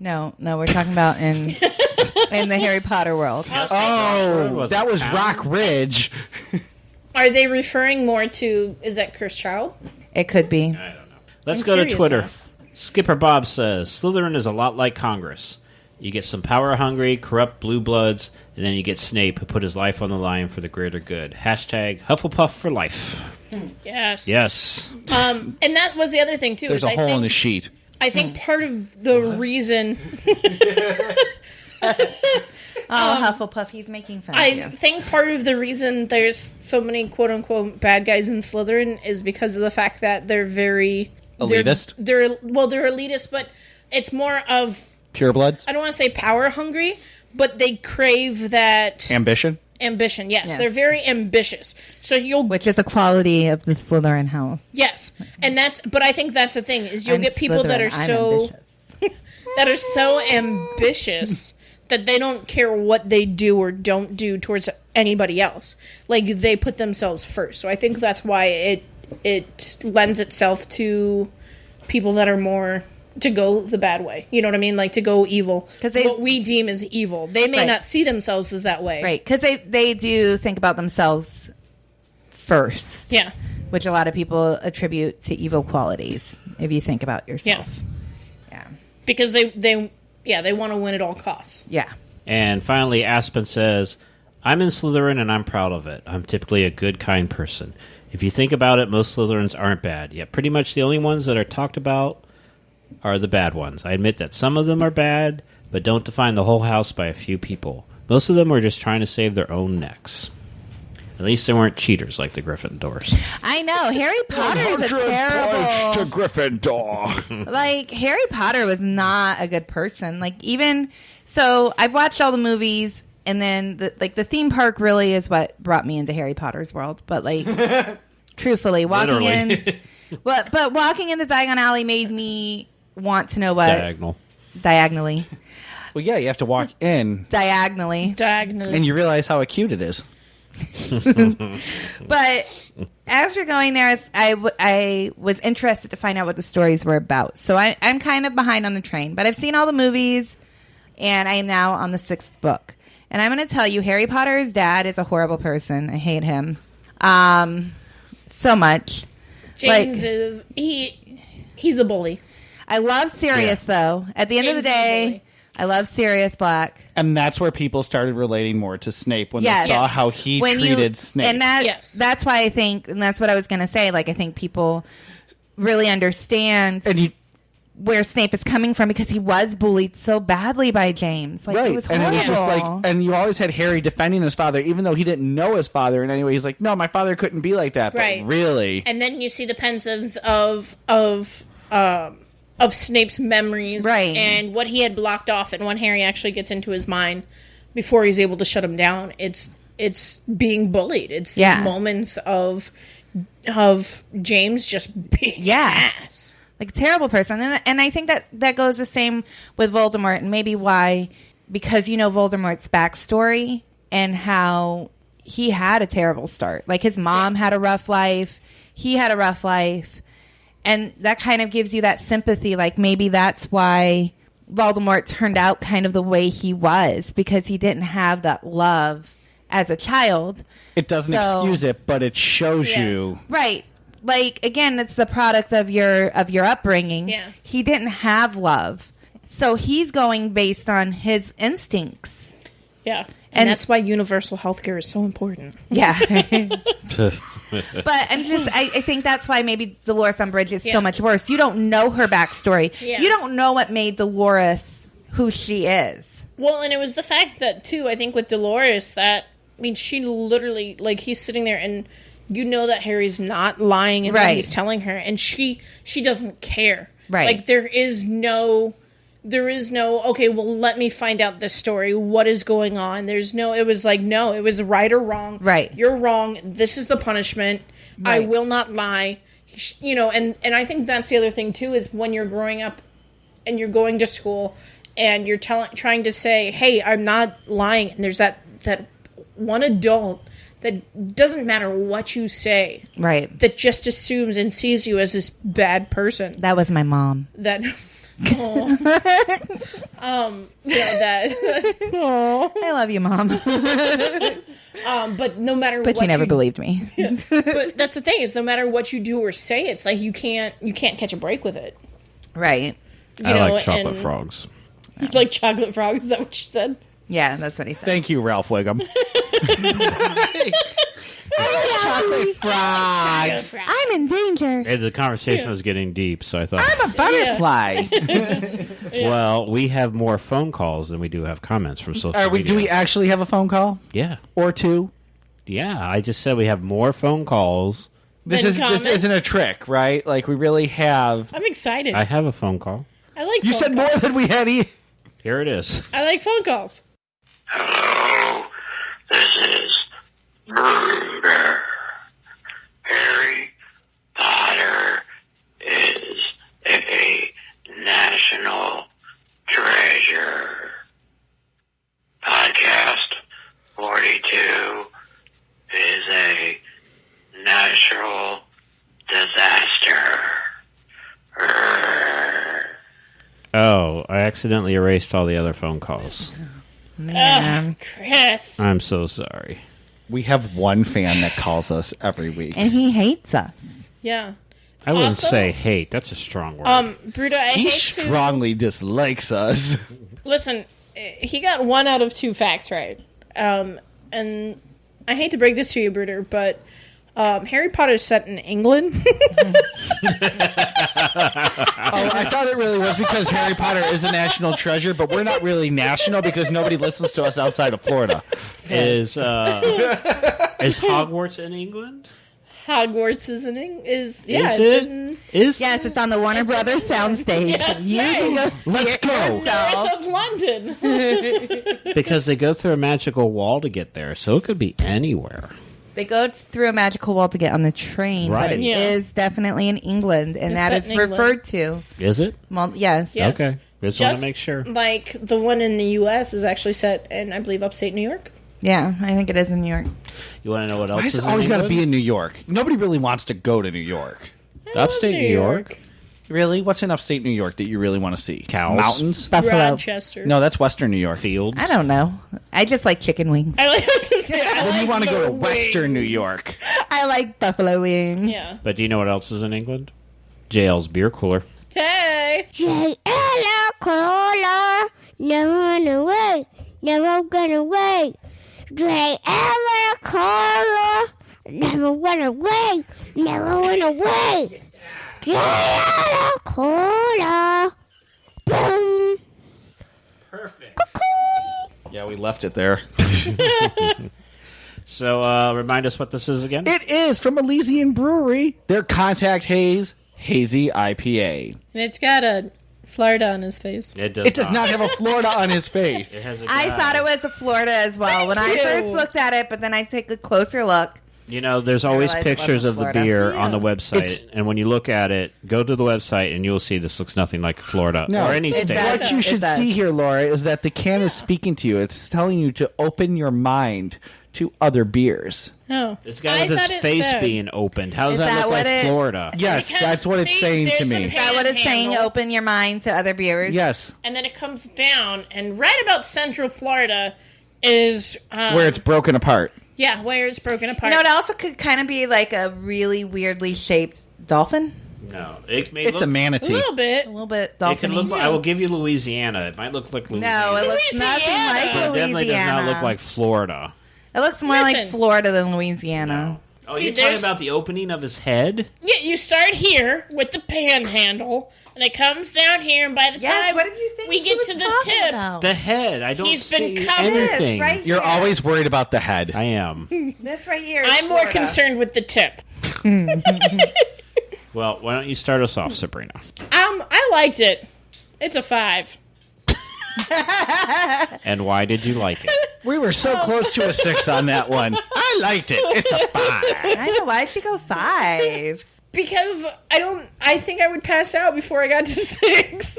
No, we're talking about in the Harry Potter world. Oh, that was Rock Ridge. Are they referring more to, is that Cursed Child? It could be. I don't know. Let's go to Twitter. Skipper Bob says, Slytherin is a lot like Congress. You get some power-hungry, corrupt blue bloods, and then you get Snape, who put his life on the line for the greater good. Hashtag Hufflepuff for life. Yes. Yes. And that was the other thing, too. There's a hole in the sheet. I think part of the reason... Hufflepuff, he's making fun of you. I think part of the reason there's so many quote-unquote bad guys in Slytherin is because of the fact that they're very... Elitist? They're elitist, but it's more of... Purebloods? I don't want to say power-hungry, but they crave that... Ambition, yes. They're very ambitious. So Which is a quality of the Slytherin house. Yes. And but I think that's the thing, is you'll get people that are so... that are so ambitious... that they don't care what they do or don't do towards anybody else. Like, they put themselves first. So I think that's why it lends itself to people that are more to go the bad way. You know what I mean? Like, to go evil. What we deem as evil. They may not see themselves as that way. Right. Because they do think about themselves first. Yeah. Which a lot of people attribute to evil qualities, if you think about yourself. Yeah. Because they want to win at all costs. Yeah. And finally, Aspen says, I'm in Slytherin and I'm proud of it. I'm typically a good, kind person. If you think about it, most Slytherins aren't bad. Yet pretty much the only ones that are talked about are the bad ones. I admit that some of them are bad, but don't define the whole house by a few people. Most of them are just trying to save their own necks. At least they weren't cheaters like the Gryffindors. I know. Harry Potter is a terrible... to Gryffindor. Like, Harry Potter was not a good person. Like, even... So, I've watched all the movies, and then, the theme park really is what brought me into Harry Potter's world. But, like, truthfully, walking in... But walking in the Diagon Alley made me want to know what... Diagonally. Well, yeah, you have to walk in. Diagonally. And you realize how acute it is. But after going there, I was interested to find out what the stories were about. So I'm kind of behind on the train. But I've seen all the movies, and I am now on the 6th book. And I'm going to tell you, Harry Potter's dad is a horrible person. I hate him so much. James is... He's a bully. I love Sirius, though. At the end of the day... I love Sirius Black. And that's where people started relating more to Snape when they saw how he treated Snape. And that's why I think, and that's what I was going to say, like, I think people really understand where Snape is coming from because he was bullied so badly by James. Like, it was horrible. And it was just like, and you always had Harry defending his father, even though he didn't know his father in any way. He's like, no, my father couldn't be like that. Right. But really. And then you see the pensives of Snape's memories, right, and what he had blocked off, and when Harry actually gets into his mind before he's able to shut him down, it's being bullied. It's these moments of James just being ass, like a terrible person, and I think that goes the same with Voldemort, and maybe why, because you know Voldemort's backstory and how he had a terrible start. Like, his mom had a rough life, he had a rough life. And that kind of gives you that sympathy. Like, maybe that's why Voldemort turned out kind of the way he was, because he didn't have that love as a child. It doesn't excuse it, but it shows you. Right. Like, again, it's the product of your upbringing. Yeah. He didn't have love. So he's going based on his instincts. Yeah. And that's why universal healthcare is so important. Yeah. But I think that's why maybe Dolores Umbridge is so much worse. You don't know her backstory. Yeah. You don't know what made Dolores who she is. Well, and it was the fact that, too, I think with Dolores, that, I mean, she literally, like, he's sitting there and you know that Harry's not lying in what he's telling her, and she doesn't care. Right. Like, there is no, okay, well, let me find out this story. What is going on? It was like, no, it was right or wrong. Right. You're wrong. This is the punishment. Right. I will not lie. You know, and I think that's the other thing, too, is when you're growing up and you're going to school and you're trying to say, hey, I'm not lying. And there's that one adult that doesn't matter what you say. Right. That just assumes and sees you as this bad person. That was my mom. That... That. I love you, Mom. But no matter but what you never believed me. But that's the thing, is no matter what you do or say, it's like you can't catch a break with it. Right. You I like chocolate frogs. You like chocolate frogs? Is that what you said? Yeah, that's what he said. Thank you, Ralph Wiggum. Chocolate frogs. I'm in danger. Hey, the conversation was getting deep, so I thought... I'm a butterfly. Well, we have more phone calls than we do have comments from social media. Do we actually have a phone call? Yeah. Or two? Yeah, I just said we have more phone calls. This isn't a trick, right? Like, we really have... I'm excited. I have a phone call. I like You phone said calls. more than we had. Here it is. I like phone calls. Hello, this is Bruder. Harry Potter is a national treasure. Podcast 42 is a natural disaster. Oh, I accidentally erased all the other phone calls. Ugh, Chris. I'm so sorry. We have one fan that calls us every week. And he hates us. Yeah. I wouldn't Also- say hate. That's a strong word. Bruda, I He hate strongly dislikes us. to... Listen, he got 1 out of 2 facts right. And I hate to break this to you, Bruder, but Harry Potter's set in England. Oh, I thought it really was because Harry Potter is a national treasure, but we're not really national because nobody listens to us outside of Florida. Is Hogwarts in England? Hogwarts is in England. Is it's it? in Yes, it's on the Warner Brothers soundstage. You can go see Let's it go. yourself. north of London. Because they go through a magical wall to get there, so it could be anywhere. They go through a magical wall to get on the train, Right. but it Yeah. is definitely in England, and It's that set is in England. referred to. Is it? Well, yes. Yes. Okay. Just want to make sure. Like the one in the U.S. is actually set in, I believe, upstate New York. Yeah, I think it is in New York. You want to know what else Why is has it in always got to England? be in New York? Nobody really wants to go to New York. Upstate New York? Really? What's in upstate New York that you really want to see? Cows. Mountains? Buffalo. Rochester. No, that's Western New York. Fields? I don't know. I just like chicken wings. I like to say, I Then like you want to go the to Western wings. New York. I like buffalo wings. Yeah. But do you know what else is in England? JL's beer cooler. Hey. Hello, caller. Never run away. Never run away. Hello, caller. Never run away. Never run away. Hello, caller. Boom. Perfect. Yeah, we left it there. So, remind us what this is again? It is from Elysian Brewery. Their Contact Haze Hazy IPA. And it's got a Florida on his face. It It does not have a Florida on his face. It has a I guy. thought it was a Florida as well when I you. first looked at it, but then I take a closer look. You know, there's always realized it pictures wasn't of the Florida. beer on the website, It's- and when you look at it, go to the website and you'll see this looks nothing like Florida No, or any it state. does. What you It should does. see here, Laura, is that the can is speaking to you. It's telling you to open your mind to other beers. Oh. It's got I this thought it face said- being opened. How does Is that that look what like it- Florida? Yes, Because, that's what it's see, saying to there's me. some Is that what it's saying? Panhandle. Open your mind to other beers? Yes, And then it comes down, and right about Central Florida is where it's broken apart. yeah, where it's broken You apart. know, it also could kind of be like a really weirdly shaped dolphin. No, it may It's look, a a manatee. little bit. A little bit It dolphin. can look. I will give you Louisiana. It might look like Louisiana. No, it looks Louisiana. nothing like But it definitely Louisiana. does not look like Florida. It looks more like Listen. Florida than Louisiana. Oh, See, you're talking there's- about the opening of his head? Yeah, you start here with the panhandle, and it comes down here, and by the Yes, time what did you think we she get was to the talking tip, about? The head. I don't He's been see covered. anything. This right You're here. always worried about the head. I am. This right here. Is I'm more Florida. concerned with the tip. Well, why don't you start us off, Sabrina? I liked it. It's a 5. And why did you like it? We were so close to a 6 on that one. I liked it. It's a 5. I know. Why'd she go 5? Because I think I would pass out before I got to 6.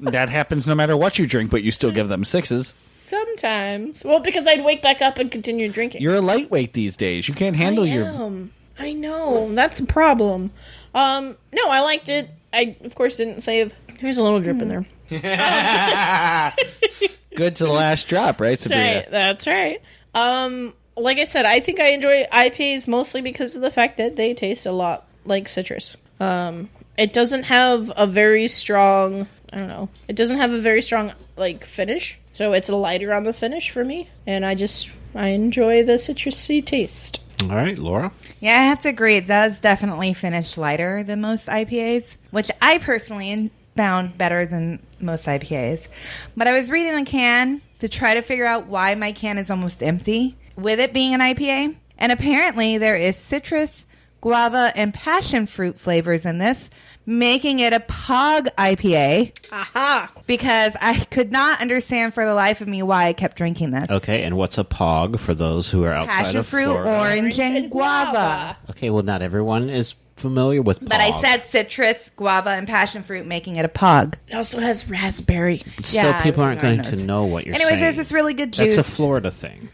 That happens no matter what you drink, but you still give them 6s. Sometimes. Well, because I'd wake back up and continue drinking. You're a lightweight these days. You can't handle your... I know. That's a problem. No, I liked it. I, of course, didn't save Here's a little drip in there. Good to the last drop, right, Sabrina? That's right. Like I said, I think I enjoy IPAs mostly because of the fact that they taste a lot like citrus. It doesn't have a very strong, I don't know, like, finish. So it's lighter on the finish for me. And I enjoy the citrusy taste. All right, Laura? Yeah, I have to agree. It does definitely finish lighter than most IPAs, which I personally found better than most IPAs. But I was reading the can to try to figure out why my can is almost empty, with it being an IPA. And apparently there is citrus, guava, and passion fruit flavors in this, making it a POG IPA. Aha! Because I could not understand for the life of me why I kept drinking this. Okay, and what's a POG for those who are outside Passion of fruit, Florida? orange, and guava. Okay, well, not everyone is familiar with POG. But I said citrus, guava, and passion fruit, making it a POG. It also has raspberry. Still, people aren't going to know what you're saying. Anyways, there's this really good juice. That's a Florida thing.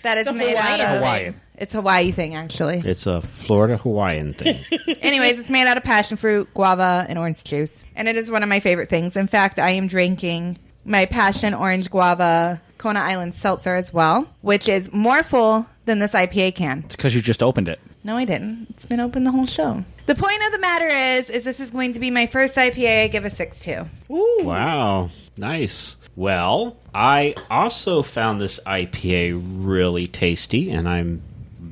that is made out of Hawaiian. It's a Hawaii thing, actually. It's a Florida-Hawaiian thing. Anyways, it's made out of passion fruit, guava, and orange juice. And it is one of my favorite things. In fact, I am drinking my passion orange guava Kona Island seltzer as well, which is more full than this IPA can. It's because you just opened it. No, I didn't. It's been open the whole show. The point of the matter is this is going to be my first IPA I give a 6 to. Ooh. Wow. Nice. Well, I also found this IPA really tasty, and I'm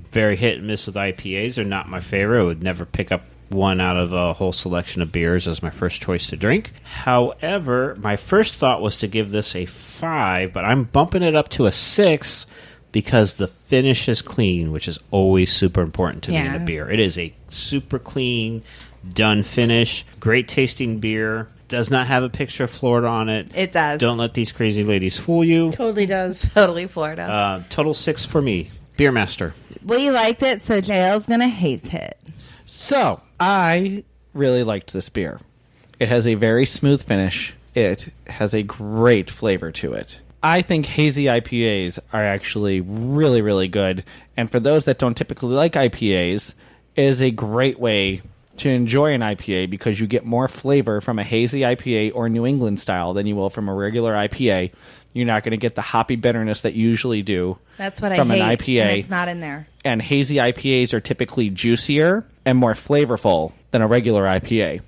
very hit and miss with IPAs. They're not my favorite. I would never pick up one out of a whole selection of beers as my first choice to drink. However, my first thought was to give this a 5, but I'm bumping it up to a 6 because the finish is clean, which is always super important to me in a beer. It is a super clean, done finish, great tasting beer. Does not have a picture of Florida on it. It does. Don't let these crazy ladies fool you. Totally does. Totally Florida. Total 6 for me. Beer Master. We liked it, so JL's going to hate it. So, I really liked this beer. It has a very smooth finish. It has a great flavor to it. I think hazy IPAs are actually really, really good. And for those that don't typically like IPAs, it is a great way to enjoy an IPA because you get more flavor from a hazy IPA or New England style than you will from a regular IPA. You're not going to get the hoppy bitterness that you usually do. That's what from I hate. An IPA. And it's not in there. And hazy IPAs are typically juicier and more flavorful than a regular IPA.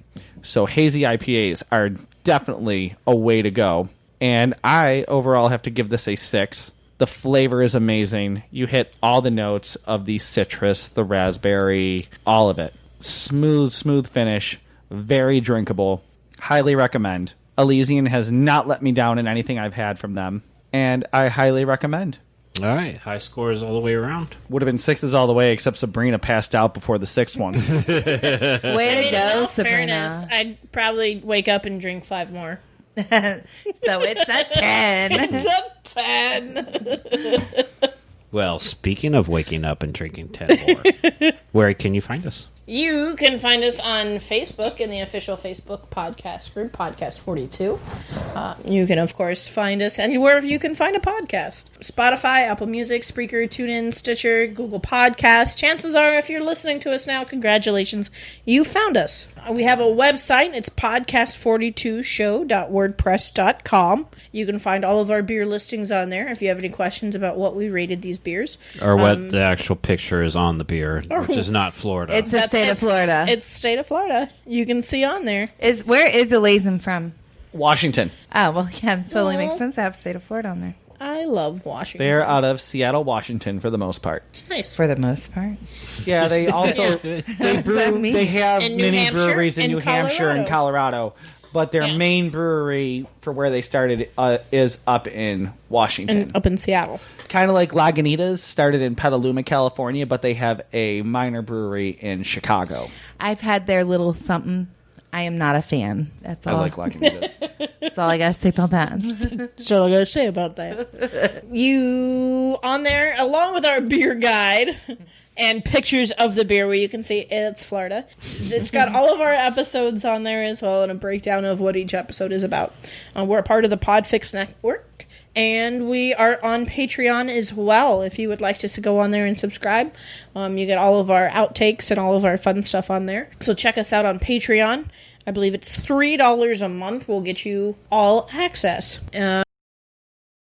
So hazy IPAs are definitely a way to go. And I overall have to give this a 6. The flavor is amazing. You hit all the notes of the citrus, the raspberry, all of it. Smooth finish. Very drinkable. Highly recommend. Elysian has not let me down in anything I've had from them. And I highly recommend. All right. High scores all the way around. Would have been 6s all the way, except Sabrina passed out before the 6th one. Way to go, Sabrina. Fairness, I'd probably wake up and drink 5 more. So it's a 10. It's a 10. Well, speaking of waking up and drinking 10 more, where can you find us? You can find us on Facebook in the official Facebook podcast group, Podcast 42. You can, of course, find us anywhere you can find a podcast. Spotify, Apple Music, Spreaker, TuneIn, Stitcher, Google Podcasts. Chances are, if you're listening to us now, congratulations, you found us. We have a website. It's podcast42show.wordpress.com. You can find all of our beer listings on there if you have any questions about what we rated these beers. Or what the actual picture is on the beer, which is not Florida. It's the state of Florida. It's state of Florida. You can see on there. Where is Elysian from? Washington. Oh, well, yeah, it totally makes sense to have state of Florida on there. I love Washington. They're out of Seattle, Washington for the most part. Nice. For the most part. Yeah, they also they brew. They have In New mini Hampshire breweries in and New Hampshire and Colorado, but their main brewery for where they started is up in Washington, and up in Seattle. Kind of like Lagunitas started in Petaluma, California, but they have a minor brewery in Chicago. I've had their little something. I am not a fan. That's all. I like Lagunitas. That's all I got to say about that. That's all I got to say about that. You, on there, along with our beer guide and pictures of the beer where you can see it's Florida. It's got all of our episodes on there as well and a breakdown of what each episode is about. We're a part of the Podfix Network. And we are on Patreon as well. If you would like just to go on there and subscribe, you get all of our outtakes and all of our fun stuff on there. So check us out on Patreon. I believe it's $3 a month will get you all access.